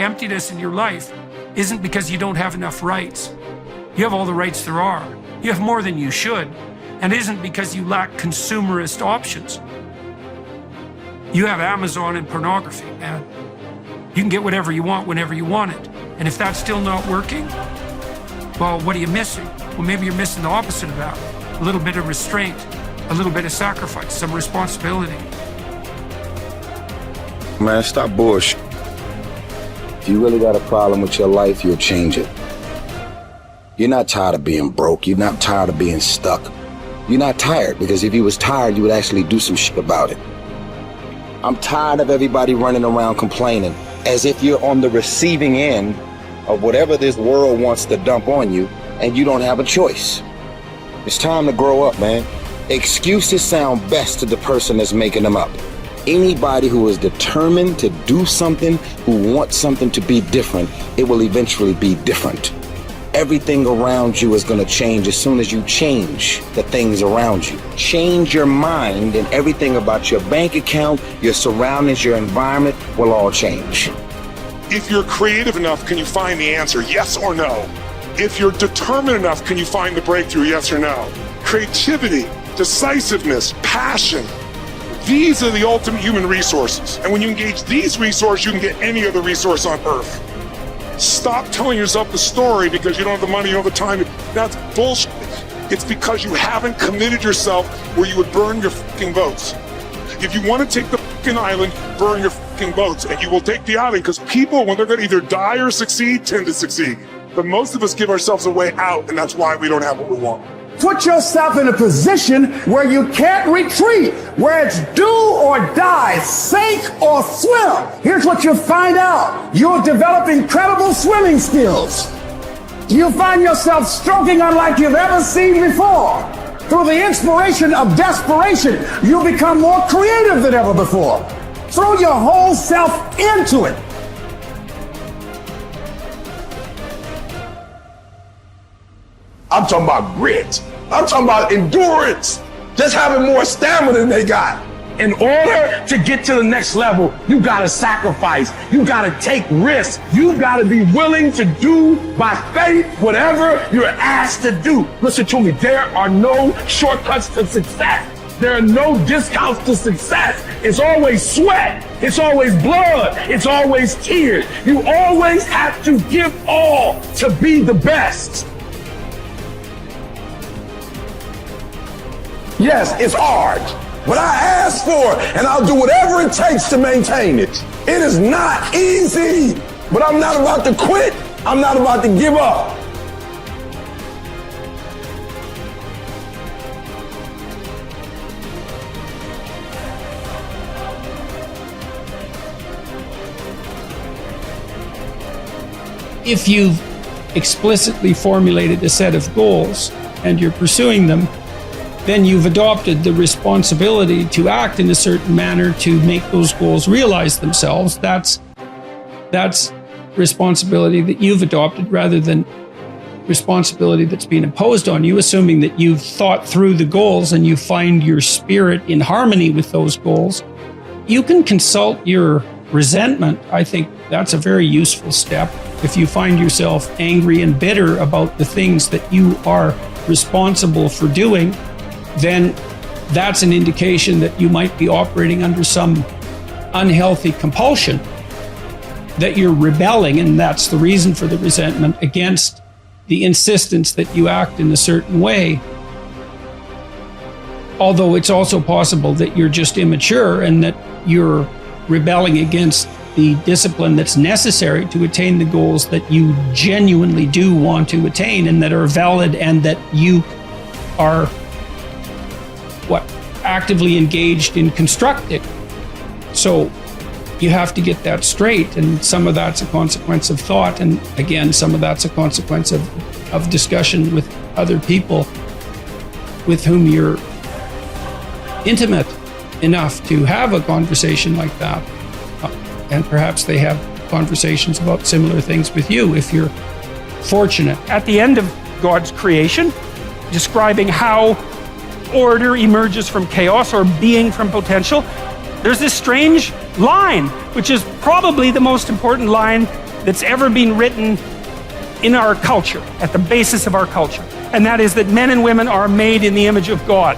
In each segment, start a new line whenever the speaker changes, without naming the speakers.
emptiness in your life isn't because you don't have enough rights. You have all the rights there are. You have more than you should. And it isn't because you lack consumerist options. You have Amazon and pornography, man. You can get whatever you want whenever you want it. And if that's still not working, well, what are you missing? Well, maybe you're missing the opposite of that. A little bit of restraint, a little bit of sacrifice, some responsibility.
Man, stop bullshit. If you really got a problem with your life, you'll change it. You're not tired of being broke. You're not tired of being stuck. You're not tired, because if you was tired, you would actually do some shit about it. I'm tired of everybody running around complaining as if you're on the receiving end of whatever this world wants to dump on you and you don't have a choice. It's time to grow up, man. Excuses sound best to the person that's making them up. Anybody who is determined to do something, who wants something to be different, it will eventually be different. Everything around you is going to change as soon as you change the things around you. Change your mind and everything about your bank account, your surroundings, your environment will all change.
If you're creative enough, can you find the answer? Yes or no? If you're determined enough, can you find the breakthrough? Yes or no? Creativity, decisiveness, passion. These are the ultimate human resources. And when you engage these resources, you can get any other resource on earth. Stop telling yourself the story because you don't have the money, you don't have the time. That's bullshit. It's because you haven't committed yourself where you would burn your fucking votes. If you want to take the fucking island, burn your fucking votes, and you will take the island, because people, when they're going to either die or succeed, tend to succeed. But most of us give ourselves a way out, and that's why we don't have what we want.
Put yourself in a position where you can't retreat, where it's do or die, sink or swim. Here's what you'll find out. You'll develop incredible swimming skills. You'll find yourself stroking unlike you've ever seen before. Through the inspiration of desperation, you'll become more creative than ever before. Throw your whole self into it.
I'm talking about grit. I'm talking about endurance. Just having more stamina than they got. In order to get to the next level, you gotta sacrifice. You gotta take risks. You gotta be willing to do by faith whatever you're asked to do. Listen to me, there are no shortcuts to success. There are no discounts to success. It's always sweat. It's always blood. It's always tears. You always have to give all to be the best. Yes, it's hard, but I ask for it, and I'll do whatever it takes to maintain it. It is not easy, but I'm not about to quit. I'm not about to give up.
If you've explicitly formulated a set of goals and you're pursuing them, then you've adopted the responsibility to act in a certain manner to make those goals realize themselves. That's responsibility that you've adopted rather than responsibility that's been imposed on you, assuming that you've thought through the goals and you find your spirit in harmony with those goals. You can consult your resentment. I think that's a very useful step. If you find yourself angry and bitter about the things that you are responsible for doing, then that's an indication that you might be operating under some unhealthy compulsion, that you're rebelling, and that's the reason for the resentment against the insistence that you act in a certain way. Although it's also possible that you're just immature and that you're rebelling against the discipline that's necessary to attain the goals that you genuinely do want to attain and that are valid and that you are actively engaged in constructing. So you have to get that straight, and some of that's a consequence of thought, and again, some of that's a consequence of discussion with other people with whom you're intimate enough to have a conversation like that, and perhaps they have conversations about similar things with you if you're fortunate. At the end of God's creation, describing how order emerges from chaos, or being from potential, there's this strange line, which is probably the most important line that's ever been written in our culture, at the basis of our culture. And that is that men and women are made in the image of God.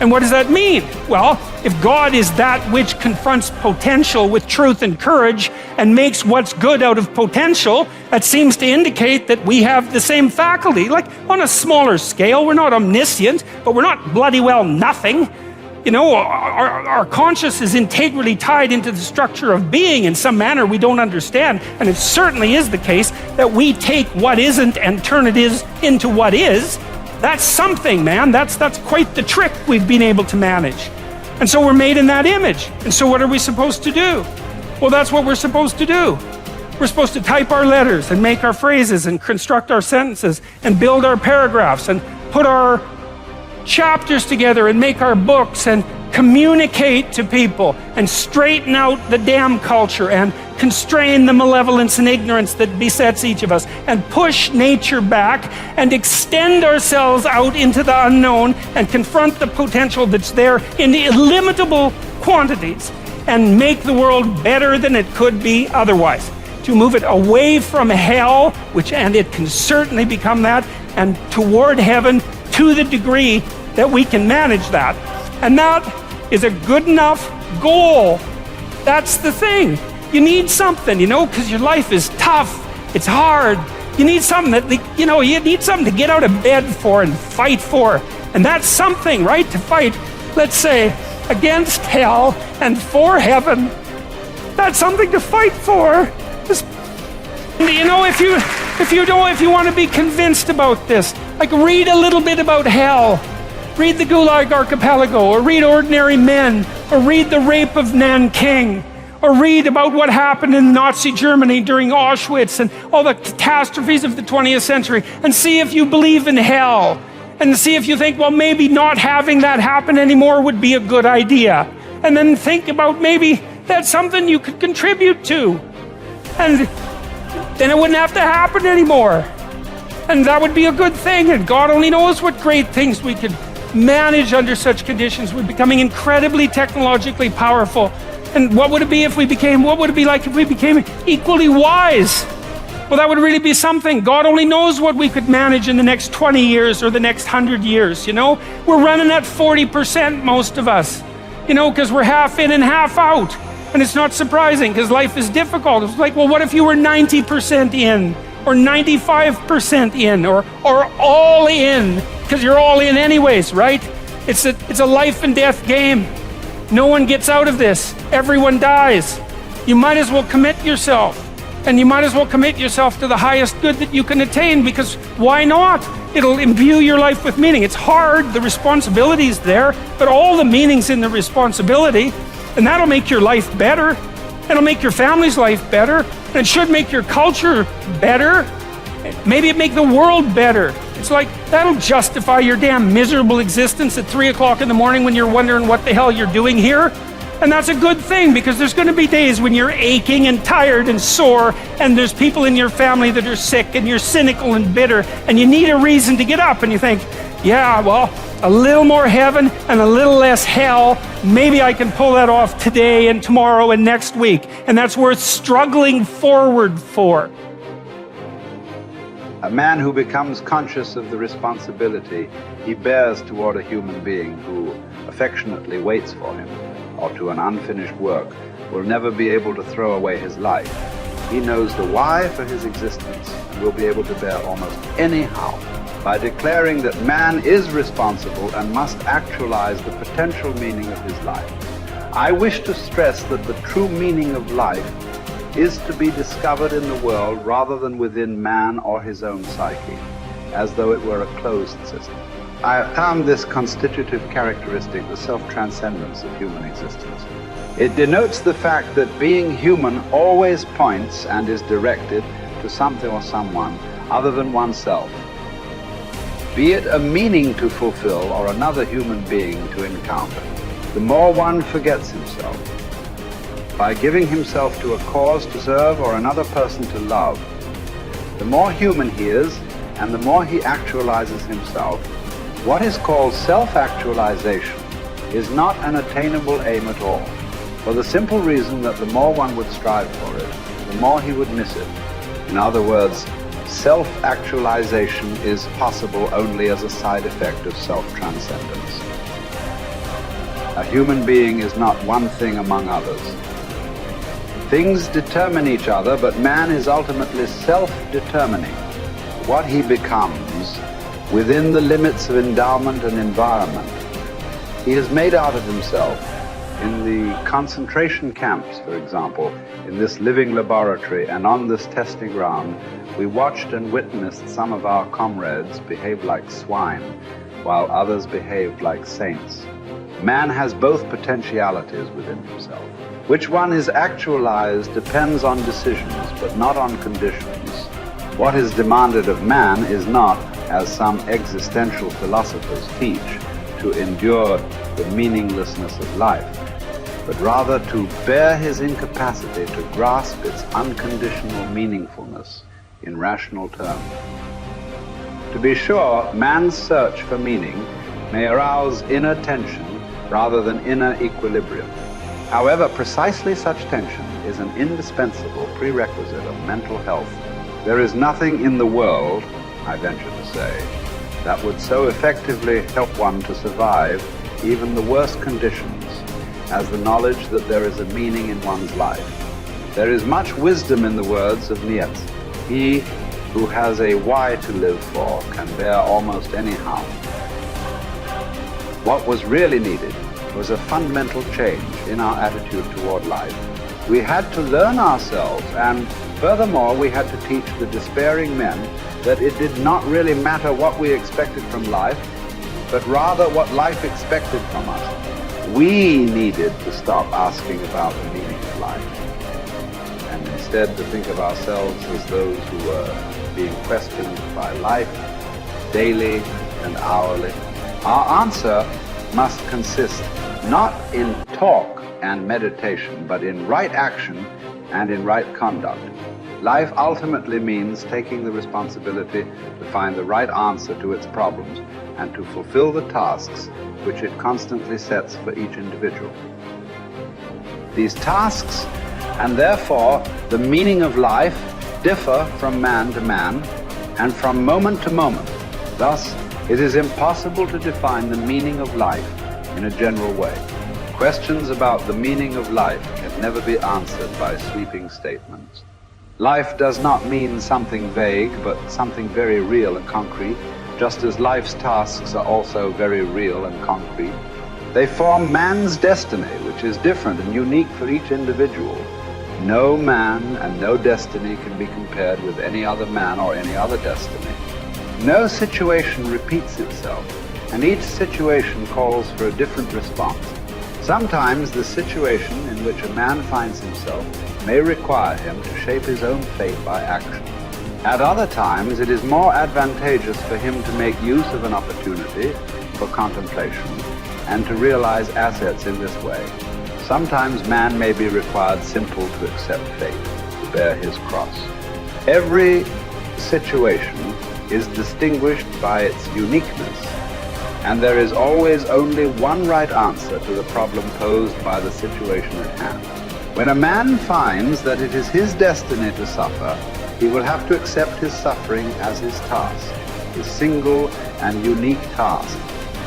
And what does that mean? Well, if God is that which confronts potential with truth and courage and makes what's good out of potential, that seems to indicate that we have the same faculty. Like on a smaller scale, we're not omniscient, but we're not bloody well nothing. You know, our conscious is integrally tied into the structure of being in some manner we don't understand. And it certainly is the case that we take what isn't and turn it into what is. That's something, man. That's quite the trick we've been able to manage. And so we're made in that image. And so what are we supposed to do? Well, that's what we're supposed to do. We're supposed to type our letters and make our phrases and construct our sentences and build our paragraphs and put our chapters together and make our books and communicate to people and straighten out the damn culture and constrain the malevolence and ignorance that besets each of us and push nature back and extend ourselves out into the unknown and confront the potential that's there in illimitable quantities and make the world better than it could be otherwise. To move it away from hell, and it can certainly become that, and toward heaven to the degree that we can manage that. And that is a good enough goal. That's the thing. You need something, you know, because your life is tough. It's hard. You need something that, you know, you need something to get out of bed for and fight for. And that's something, right? To fight, let's say, against hell and for heaven. That's something to fight for. Just, you know, if you want to be convinced about this, like read a little bit about hell. Read the Gulag Archipelago, or read Ordinary Men, or read The Rape of Nanking, or read about what happened in Nazi Germany during Auschwitz and all the catastrophes of the 20th century, and see if you believe in hell, and see if you think, well, maybe not having that happen anymore would be a good idea. And then think about maybe that's something you could contribute to. And then it wouldn't have to happen anymore. And that would be a good thing, and God only knows what great things we could manage under such conditions. We're becoming incredibly technologically powerful. And what would it be like if we became equally wise? Well, that would really be something. God only knows what we could manage in the next 20 years or the next 100 years, you know? We're running at 40%, most of us, you know, because we're half in and half out. And it's not surprising because life is difficult. It's like, well, what if you were 90% in? Or 95% in, or all in, because you're all in anyways, right? It's a life and death game. No one gets out of this. Everyone dies. You might as well commit yourself. And you might as well commit yourself to the highest good that you can attain, because why not? It'll imbue your life with meaning. It's hard, the responsibility's there, but all the meaning's in the responsibility, and that'll make your life better. It'll make your family's life better. And it should make your culture better. Maybe it make the world better. It's like, that'll justify your damn miserable existence at 3 o'clock in the morning when you're wondering what the hell you're doing here. And that's a good thing, because there's going to be days when you're aching and tired and sore, and there's people in your family that are sick, and you're cynical and bitter, and you need a reason to get up, and you think, yeah, well, a little more heaven and a little less hell, maybe I can pull that off today and tomorrow and next week. And that's worth struggling forward for.
A man who becomes conscious of the responsibility he bears toward a human being who affectionately waits for him, or to an unfinished work, will never be able to throw away his life. He knows the why for his existence and will be able to bear almost any how. By declaring that man is responsible and must actualize the potential meaning of his life. I wish to stress that the true meaning of life is to be discovered in the world rather than within man or his own psyche, as though it were a closed system. I have found this constitutive characteristic the self-transcendence of human existence. It denotes the fact that being human always points and is directed to something or someone other than oneself. Be it a meaning to fulfill or another human being to encounter, the more one forgets himself. By giving himself to a cause to serve or another person to love, the more human he is and the more he actualizes himself. What is called self-actualization is not an attainable aim at all, for the simple reason that the more one would strive for it, the more he would miss it. In other words, self-actualization is possible only as a side effect of self-transcendence. A human being is not one thing among others. Things determine each other, but man is ultimately self-determining what he becomes within the limits of endowment and environment. He has made out of himself. In the concentration camps, for example, in this living laboratory and on this testing ground, we watched and witnessed some of our comrades behave like swine, while others behaved like saints. Man has both potentialities within himself. Which one is actualized depends on decisions, but not on conditions. What is demanded of man is not, as some existential philosophers teach, to endure the meaninglessness of life, but rather to bear his incapacity to grasp its unconditional meaningfulness in rational terms. To be sure, man's search for meaning may arouse inner tension rather than inner equilibrium. However, precisely such tension is an indispensable prerequisite of mental health. There is nothing in the world, I venture to say, that would so effectively help one to survive even the worst conditions as the knowledge that there is a meaning in one's life. There is much wisdom in the words of Nietzsche. He who has a why to live for can bear almost any harm. What was really needed was a fundamental change in our attitude toward life. We had to learn ourselves, and furthermore, we had to teach the despairing men that it did not really matter what we expected from life, but rather what life expected from us. We needed to stop asking about the meaning of life, and instead to think of ourselves as those who were being questioned by life daily and hourly. Our answer must consist not in talk and meditation, but in right action and in right conduct. Life ultimately means taking the responsibility to find the right answer to its problems and to fulfill the tasks which it constantly sets for each individual. These tasks, and therefore the meaning of life, differ from man to man and from moment to moment. Thus, it is impossible to define the meaning of life in a general way. Questions about the meaning of life can never be answered by sweeping statements. Life does not mean something vague, but something very real and concrete, just as life's tasks are also very real and concrete. They form man's destiny, which is different and unique for each individual. No man and no destiny can be compared with any other man or any other destiny. No situation repeats itself, and each situation calls for a different response. Sometimes the situation in which a man finds himself may require him to shape his own fate by action. At other times, it is more advantageous for him to make use of an opportunity for contemplation and to realize assets in this way. Sometimes man may be required simply to accept fate, to bear his cross. Every situation is distinguished by its uniqueness, and there is always only one right answer to the problem posed by the situation at hand. When a man finds that it is his destiny to suffer, he will have to accept his suffering as his task, his single and unique task.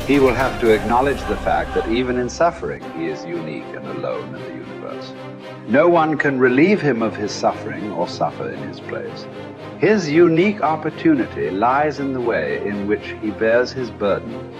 He will have to acknowledge the fact that even in suffering, he is unique and alone in the universe. No one can relieve him of his suffering or suffer in his place. His unique opportunity lies in the way in which he bears his burden.